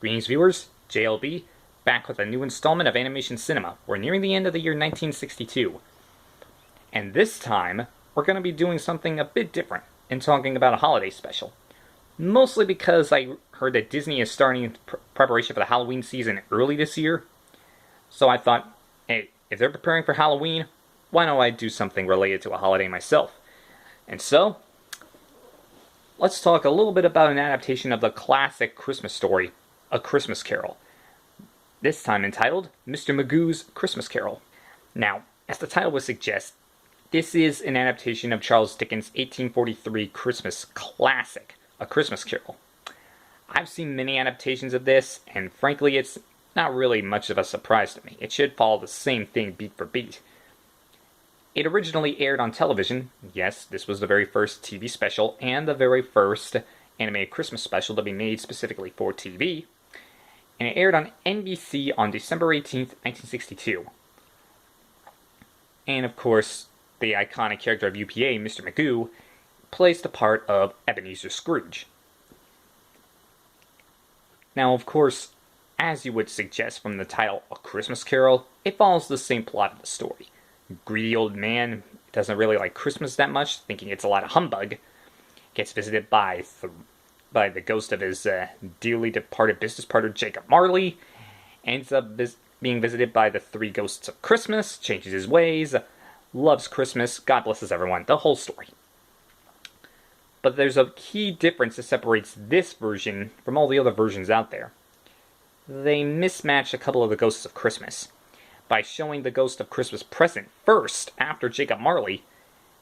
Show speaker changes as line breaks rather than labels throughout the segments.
Greetings viewers, JLB, back with a new installment of Animation Cinema. We're nearing the end of the year 1962. And this time, we're going to be doing something a bit different and talking about a holiday special. Mostly because I heard that Disney is starting preparation for the Halloween season early this year. So I thought, hey, if they're preparing for Halloween, why don't I do something related to a holiday myself? And so, let's talk a little bit about an adaptation of the classic Christmas story, A Christmas Carol. This time entitled Mr. Magoo's Christmas Carol. Now, as the title would suggest, this is an adaptation of Charles Dickens' 1843 Christmas classic, A Christmas Carol. I've seen many adaptations of this, and frankly, it's not really much of a surprise to me. It should follow the same thing beat for beat. It originally aired on television. Yes, this was the very first TV special and the very first animated Christmas special to be made specifically for TV. And it aired on NBC on December 18th, 1962. And of course, the iconic character of UPA, Mr. Magoo, plays the part of Ebenezer Scrooge. Now, of course, as you would suggest from the title A Christmas Carol, it follows the same plot of the story. Greedy old man doesn't really like Christmas that much, thinking it's a lot of humbug. Gets visited by the ghost of his dearly departed business partner Jacob Marley. Ends up being visited by the three ghosts of Christmas. Changes his ways. Loves Christmas. God blesses everyone. The whole story. But there's a key difference that separates this version from all the other versions out there. They mismatch a couple of the ghosts of Christmas by showing the Ghost of Christmas Present first, after Jacob Marley,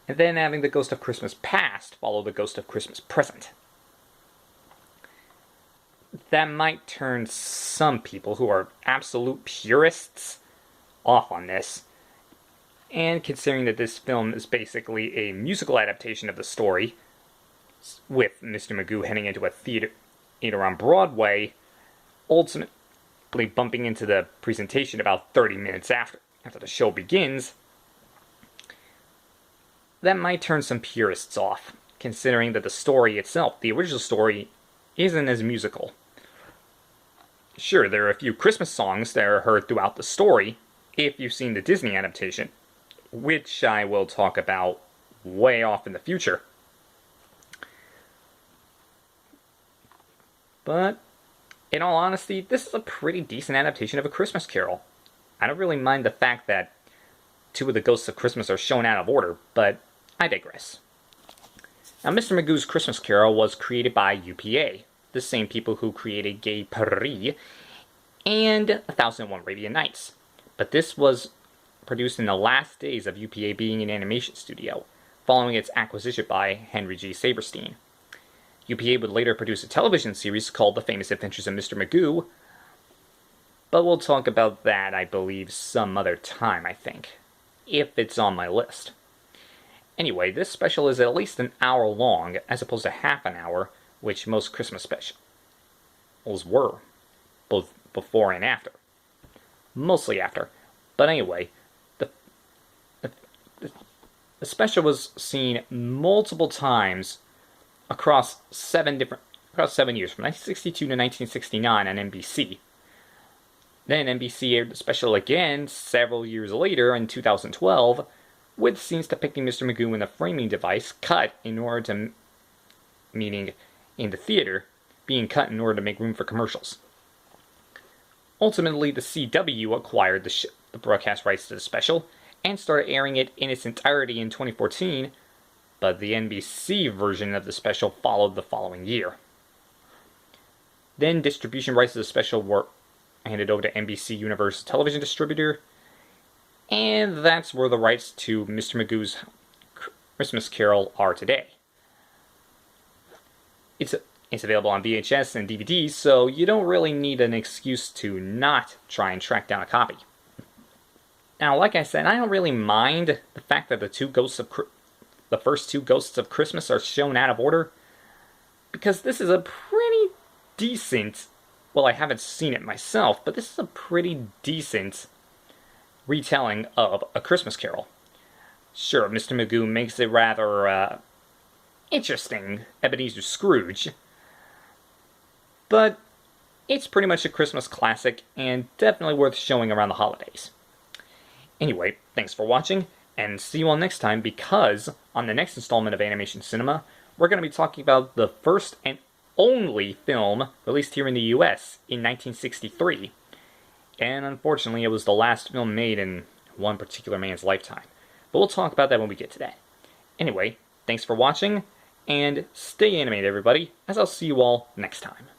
and then having the Ghost of Christmas Past follow the Ghost of Christmas Present. That might turn some people who are absolute purists off on this, and considering that this film is basically a musical adaptation of the story, with Mr. Magoo heading into a theater on Broadway, ultimately bumping into the presentation about 30 minutes after the show begins, that might turn some purists off, considering that the story itself, the original story, isn't as musical. Sure, there are a few Christmas songs that are heard throughout the story, if you've seen the Disney adaptation, which I will talk about way off in the future. But in all honesty, this is a pretty decent adaptation of A Christmas Carol. I don't really mind the fact that two of the ghosts of Christmas are shown out of order, but I digress. Now, Mr. Magoo's Christmas Carol was created by UPA, the same people who created Gay Paris and 1001 Arabian Nights. But this was produced in the last days of UPA being an animation studio, following its acquisition by Henry G. Saberstein. UPA would later produce a television series called The Famous Adventures of Mr. Magoo, but we'll talk about that, I believe, some other time, I think, if it's on my list. Anyway, this special is at least an hour long, as opposed to half an hour, which most Christmas specials were, both before and after. Mostly after. But anyway, the special was seen multiple times across 7 years, from 1962 to 1969 on NBC. Then NBC aired the special again several years later in 2012, with scenes depicting Mr. Magoo in a framing device cut in order to, meaning in the theater, being cut in order to make room for commercials. Ultimately, the CW acquired the broadcast rights to the special and started airing it in its entirety in 2014, but the NBC version of the special followed the following year. Then distribution rights to the special were handed over to NBC Universal Television Distributor, and that's where the rights to Mr. Magoo's Christmas Carol are today. It's available on VHS and DVD, so you don't really need an excuse to not try and track down a copy. Now, like I said, I don't really mind the fact that the first two Ghosts of Christmas are shown out of order, because this is a pretty decent, well, I haven't seen it myself, but this is a pretty decent retelling of A Christmas Carol. Sure, Mr. Magoo makes it rather interesting, Ebenezer Scrooge, but It's pretty much a Christmas classic and definitely worth showing around the holidays. Anyway, thanks for watching, and see you all next time, because on the next installment of Animation Cinema, we're going to be talking about the first and only film released here in the US in 1963. And unfortunately, it was the last film made in one particular man's lifetime. But we'll talk about that when we get to that. Anyway, thanks for watching, and stay animated, everybody, as I'll see you all next time.